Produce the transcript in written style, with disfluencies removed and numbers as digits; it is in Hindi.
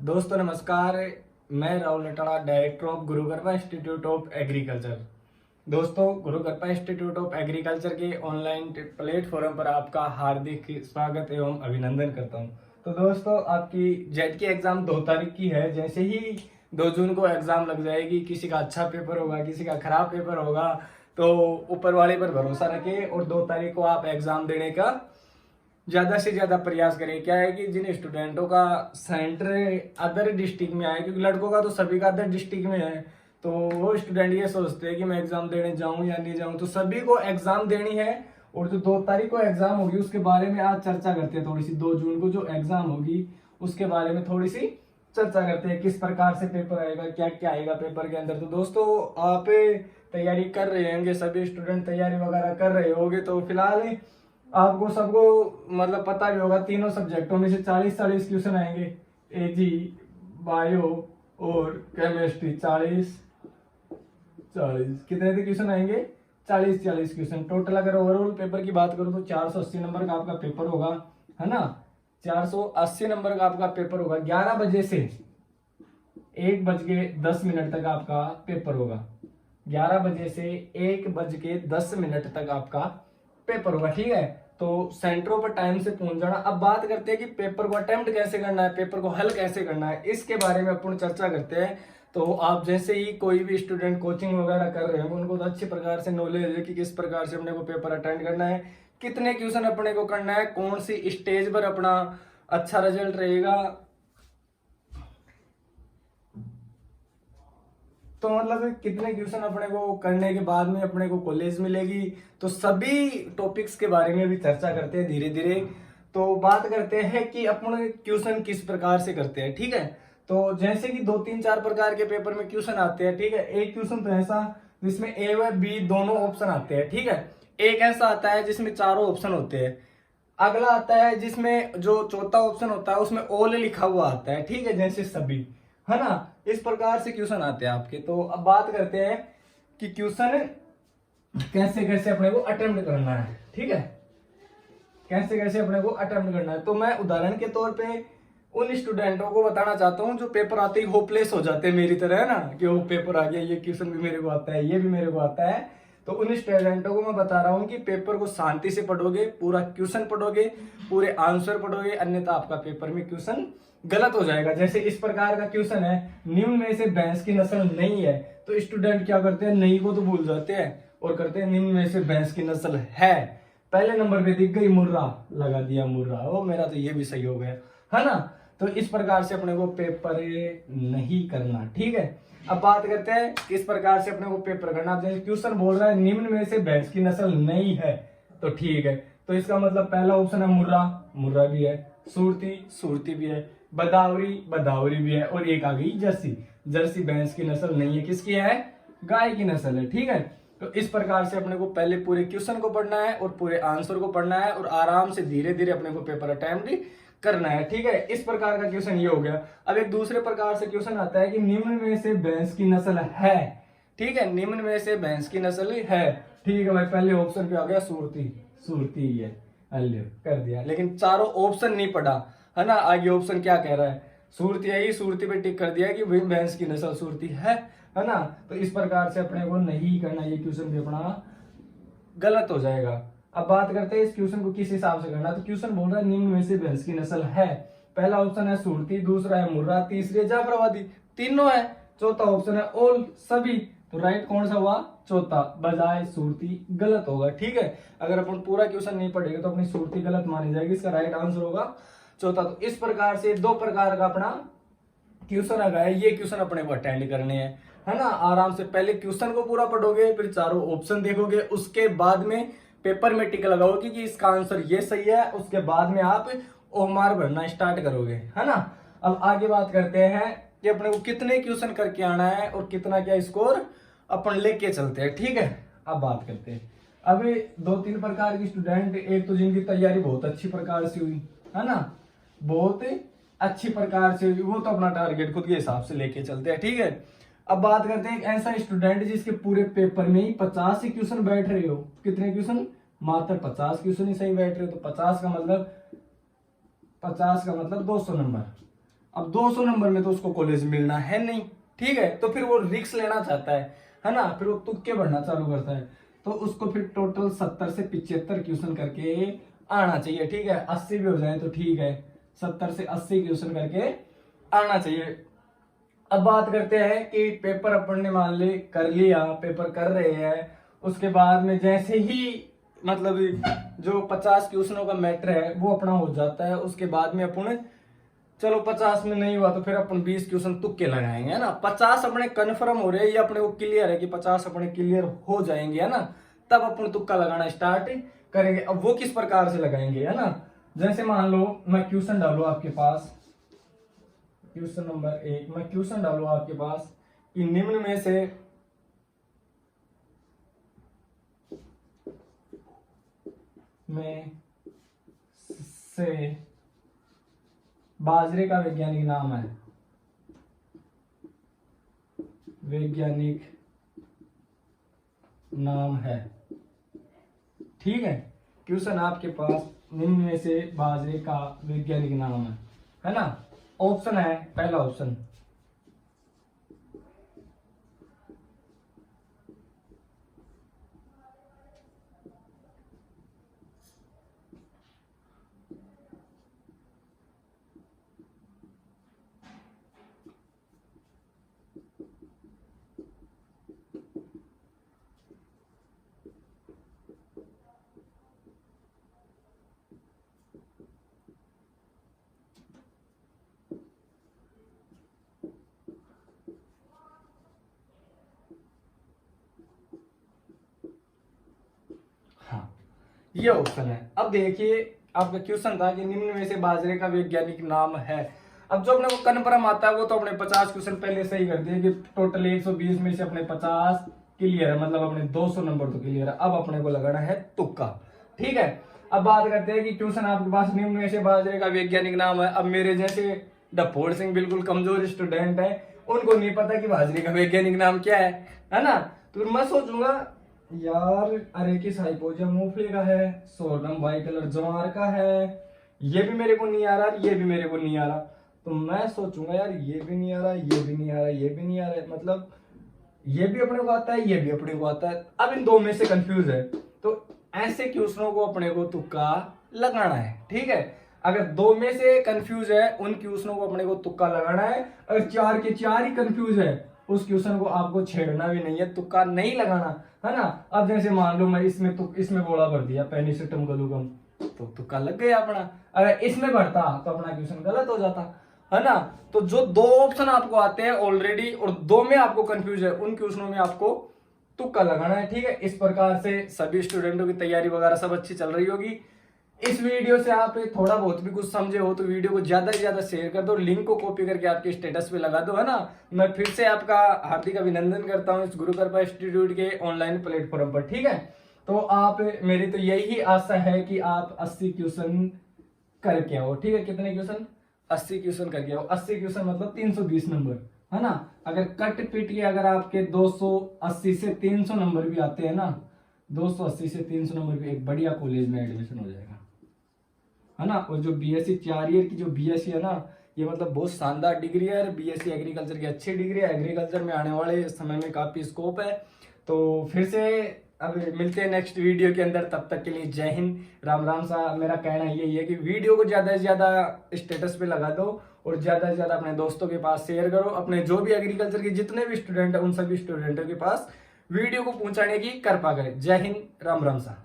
दोस्तों नमस्कार। मैं Rahul अटाड़ा, director of Gurukripa institute of agriculture. दोस्तों, गुरुकृपा इंस्टीट्यूट ऑफ एग्रीकल्चर के ऑनलाइन प्लेटफॉर्म पर आपका हार्दिक स्वागत एवं अभिनंदन करता हूं। तो दोस्तों, आपकी जेट की एग्जाम 2 तारीख की है। जैसे ही 2 जून को एग्जाम लग जाएगी, किसी का अच्छा पेपर होगा, किसी का खराब पेपर होगा, तो ऊपर वाले पर भरोसा रखें और 2 तारीख को आप एग्जाम देने का ज्यादा से ज्यादा प्रयास करें। क्या है कि जिन स्टूडेंटों का सेंटर अदर डिस्ट्रिक्ट में आए, क्योंकि लड़कों का तो सभी का अदर डिस्ट्रिक्ट में है, तो वो स्टूडेंट ये सोचते हैं कि मैं एग्जाम देने जाऊं या नहीं जाऊं। तो सभी को एग्जाम देनी है और जो 2 तारीख को एग्जाम होगी उसके बारे में आज चर्चा करते हैं। थोड़ी सी 2 जून को जो एग्जाम होगी उसके बारे में थोड़ी सी चर्चा करते हैं, किस प्रकार से पेपर आएगा, क्या क्या आएगा पेपर के अंदर। तो दोस्तों, आप तैयारी कर रहे होंगे, सभी स्टूडेंट तैयारी वगैरह कर रहे होंगे। तो फिलहाल आपको सबको मतलब पता भी होगा, तीनों सब्जेक्टों में से 40-40 क्वेश्चन आएंगे। एजी, बायो और केमिस्ट्री 40-40 कितने क्वेश्चन आएंगे? 40-40 क्वेश्चन टोटल। अगर ओवरऑल पेपर की बात करूं तो 480 नंबर का आपका पेपर होगा, है ना। 480 नंबर का आपका पेपर होगा। 11 बजे से 1:10 तक आपका पेपर होगा। 11 बजे से 1:10 तक आपका पेपर होगा, ठीक है। तो सेंटरों पर टाइम से पहुंच जाना। अब बात करते हैं कि पेपर को अटेम्प्ट कैसे करना है, पेपर को हल कैसे करना है, इसके बारे में अपन चर्चा करते हैं। तो आप जैसे ही कोई भी स्टूडेंट कोचिंग वगैरह कर रहे हैं, उनको तो अच्छी प्रकार से नॉलेज है कि किस प्रकार से अपने को पेपर अटेंड करना है, कितने क्वेश्चन अपने को करना है, कौन सी स्टेज पर अपना अच्छा रिजल्ट रहेगा। तो मतलब कितने क्वेश्चन अपने को करने के बाद में अपने को कॉलेज मिलेगी। तो सभी टॉपिक्स के बारे में भी चर्चा करते हैं धीरे धीरे। तो बात करते हैं कि अपन क्वेश्चन किस प्रकार से करते हैं, ठीक है। तो जैसे कि 2-3-4 प्रकार के पेपर में क्वेश्चन आते हैं, ठीक है। एक क्वेश्चन तो ऐसा जिसमें ए व बी दोनों ऑप्शन आते हैं, ठीक है। एक ऐसा आता है जिसमें चारों ऑप्शन होते हैं। अगला आता है जिसमें जो चौथा ऑप्शन होता है उसमें ऑल लिखा हुआ आता है, ठीक है, जैसे सभी, है ना। इस प्रकार से क्वेश्चन आते हैं आपके। तो अब बात करते हैं कि क्वेश्चन कैसे कैसे अपने को अटेम्प्ट करना है, ठीक है। कैसे कैसे अपने को अटेम्प्ट करना है। तो मैं उदाहरण के तौर पे उन स्टूडेंटों को बताना चाहता हूँ जो पेपर आते ही होपलेस हो जाते हैं मेरी तरह, है ना, कि वो पेपर आ गया, ये क्वेश्चन भी मेरे को आता है, ये भी मेरे को आता है। तो उन स्टूडेंटों को मैं बता रहा हूँ कि पेपर को शांति से पढ़ोगे, पूरा क्वेश्चन पढ़ोगे, पूरे आंसर पढ़ोगे, अन्यथा आपका पेपर में क्वेश्चन गलत हो जाएगा। जैसे इस प्रकार का क्वेश्चन है, निम्न में से भैंस की नस्ल नहीं है, तो स्टूडेंट क्या करते हैं, नहीं को तो भूल जाते हैं और करते हैं निम्न में से भैंस की नस्ल है। पहले नंबर पे दिख गई मुर्रा, लगा दिया मुर्रा, ओ मेरा तो ये भी सही हो गया, है ना। तो इस प्रकार से अपने को पेपर नहीं करना, ठीक है। अब बात करते हैं किस प्रकार से अपने को पेपर करना। जैसे क्वेश्चन बोल रहा है निम्न में से भैंस की नस्ल नहीं है, तो ठीक है। तो इसका मतलब पहला ऑप्शन है मुर्रा, मुर्रा भी है, सुरती, सुरती भी है, बदावरी, बदावरी भी है, और एक आ गई जर्सी, जर्सी भैंस की नस्ल नहीं है, किसकी है, गाय की नस्ल है, ठीक है। तो इस प्रकार से अपने को पहले पूरे क्वेश्चन को पढ़ना है और पूरे आंसर को पढ़ना है और आराम से धीरे धीरे अपने को पेपर अटेम्प्ट करना है, ठीक है। इस प्रकार का क्वेश्चन ये हो गया। अब एक दूसरे प्रकार से क्वेश्चन आता है कि निम्न में से भैंस की नस्ल है, ठीक है, निम्न में से भैंस की नस्ल है, ठीक है भाई। पहले ऑप्शन पे आ गया सुरती, सुरती ही है, कर दिया, लेकिन चारों ऑप्शन नहीं पढ़ा, है ना। आगे ऑप्शन क्या कह रहा है, सुरती है, सुरती पे टिक कर दिया कि भाई भैंस की नस्ल सुरती है ना। तो इस प्रकार से अपने को नहीं करना, ये क्वेश्चन भी अपना गलत हो जाएगा। अब बात करते हैं इस क्वेश्चन को किस हिसाब से करना। तो क्वेश्चन बोल रहा है निम्न में से भैंस की नस्ल है। पहला ऑप्शन है सुरती, दूसरा है मुर्रा, तीसरी है जाफराबादी, तीनों है। चौथा ऑप्शन है ऑल, सभी। तो राइट कौन सा हुआ, चौथा, बजाय सुरती, गलत होगा, ठीक है। अगर अपन पूरा क्वेश्चन नहीं पढ़ेंगे तो अपनी सुरती गलत मानी जाएगी, इसका राइट आंसर होगा चौथा। तो इस प्रकार से 2 प्रकार का अपना क्वेश्चन आ गया, ये क्वेश्चन अपने को अटेंड करने हैं, है ना। आराम से पहले क्वेश्चन को पूरा पढ़ोगे, फिर चारों ऑप्शन देखोगे, उसके बाद में पेपर में टिक लगाओगे कि इसका आंसर ये सही है, उसके बाद में आप ओमार भरना स्टार्ट करोगे, है ना। अब आगे बात करते हैं कि अपने को कितने क्वेश्चन करके आना है और कितना क्या स्कोर अपन लेके चलते हैं, ठीक है। अब बात करते हैं, अभी 2-3 प्रकार की स्टूडेंट, एक तो जिनकी तैयारी बहुत अच्छी प्रकार से हुई, है ना, बहुत अच्छी प्रकार से हुई, वो तो अपना टारगेट खुद के हिसाब से लेके चलते हैं, ठीक है। अब बात करते हैं एक ऐसा स्टूडेंट जिसके पूरे पेपर में ही 50 ही क्वेश्चन बैठ रहे हो। कितने क्वेश्चन, मात्र 50 क्वेश्चन ही सही बैठ रहे हो। तो 50 का मतलब 200 नंबर। अब 200 नंबर में तो उसको कॉलेज मिलना है नहीं, ठीक है, तो फिर वो रिस्क लेना चाहता है ना, फिर वो तुक्के बढ़ना चालू करता है, तो उसको फिर टोटल 70 से 75 क्वेश्चन करके आना चाहिए, ठीक है, 80 भी हो जाए तो ठीक है, 70 से 80 क्वेश्चन करके आना चाहिए। अब बात करते हैं कि पेपर अपन ने मान ली कर लिया, पेपर कर रहे हैं, उसके बाद में जैसे ही मतलब जो 50 क्वेश्चनों का मैटर है वो अपना हो जाता है, उसके बाद में अपन चलो 50 में नहीं हुआ तो फिर अपन 20 क्वेश्चन तुक्के लगाएंगे, है ना। 50 अपने कन्फर्म हो रहे हैं, ये अपने को क्लियर है कि 50 अपने क्लियर हो जाएंगे, है ना, तब अपन तुक्का लगाना स्टार्ट करेंगे। अब वो किस प्रकार से लगाएंगे, है ना, जैसे मान लो मैं क्वेश्चन डालू आपके पास, क्वेश्चन नंबर 1, मैं क्वेश्चन डालू आपके पास कि निम्न में से बाजरे का वैज्ञानिक नाम है, वैज्ञानिक नाम है, ठीक है, क्वेश्चन आपके पास निम्न में से बाजरे का वैज्ञानिक नाम है ना। ऑप्शन है, पहला ऑप्शन ये ऑप्शन है। अब देखिए आपका क्वेश्चन था कि निम्न में से बाजरे का वैज्ञानिक नाम है। अब जो अपने को कन्फर्म आता है वो तो अपने 50 क्वेश्चन पहले सही कर दिए कि टोटल 120 में से अपने 50 क्लियर है, मतलब अपने 200 नंबर तो क्लियर है। अब अपने को लगाना है तुक्का, ठीक है। अब बात करते हैं कि क्वेश्चन आपके पास निम्न में से बाजरे का वैज्ञानिक नाम है। अब मेरे जैसे डफोड़ सिंह बिल्कुल कमजोर स्टूडेंट है, उनको नहीं पता कि बाजरे का वैज्ञानिक नाम क्या है ना। तो मैं सोचूंगा यार अरेकिस हाइपोजियम मूंगफली का है, सोरगम वाइट कलर ज्वार का है, ये भी मेरे को नहीं आ रहा, ये भी मेरे को नहीं आ रहा, तो मैं सोचूंगा यार ये भी नहीं आ रहा, ये भी नहीं आ रहा, ये भी नहीं आ रहा, मतलब ये भी अपने को आता है, ये भी अपने को आता है, अब इन दो में से कंफ्यूज है। तो ऐसे क्वेश्चनों को अपने को तुक्का लगाना है, ठीक है। अगर दो में से कंफ्यूज है उन क्वेश्चनों को अपने को तुक्का लगाना है, अगर चार के चार ही कंफ्यूज है उस क्वेश्चन को आपको छेड़ना भी नहीं है, तुक्का नहीं लगाना, है ना। अब जैसे मान लो मैं इसमें गोला भर दिया पेनिसिटम गलूगम, तो तुक्का लग गया अपना। अगर इसमें भरता तो अपना क्वेश्चन गलत हो जाता, है ना। तो जो दो ऑप्शन आपको आते हैं ऑलरेडी और दो में आपको कंफ्यूज है, उन क्वेश्चनों में आपको तुक्का लगाना है, ठीक है। इस प्रकार से सभी स्टूडेंटों की तैयारी वगैरह सब अच्छी चल रही होगी। इस वीडियो से आप थोड़ा बहुत भी कुछ समझे हो तो वीडियो को ज्यादा से ज्यादा शेयर कर दो, लिंक को कॉपी करके आपके स्टेटस पे लगा दो, है ना। मैं फिर से आपका हार्दिक अभिनंदन करता हूं इस गुरुकृपा इंस्टीट्यूट के ऑनलाइन प्लेटफॉर्म पर, ठीक है। तो आप मेरी तो यही आशा है कि आप 80 क्वेश्चन करके आओ, ठीक है। कितने क्वेश्चन? 80 क्वेश्चन करके आओ। 80 क्वेश्चन मतलब 320 नंबर, है ना। अगर कट पिट के अगर आपके 280 से 300 नंबर भी आते हैं ना, 280 से 300 नंबर भी एक बढ़िया कॉलेज में एडमिशन हो जाएगा, है ना। और जो बीएससी 4 ईयर की जो बीएससी है ना, ये मतलब बहुत शानदार डिग्री है। बीएससी एग्रीकल्चर की अच्छी डिग्री है, एग्रीकल्चर में आने वाले समय में काफी स्कोप है। तो फिर से अब मिलते हैं नेक्स्ट वीडियो के अंदर, तब तक के लिए जय हिंद, राम राम। सा मेरा कहना यही है कि वीडियो को ज्यादा से ज्यादा स्टेटस पे लगा दो और ज्यादा से ज्यादा अपने दोस्तों के पास शेयर करो। अपने जो भी एग्रीकल्चर के जितने भी स्टूडेंट है उन सभी स्टूडेंटों के पास वीडियो को पहुंचाने की कृपा करें। जय हिंद, राम राम सा।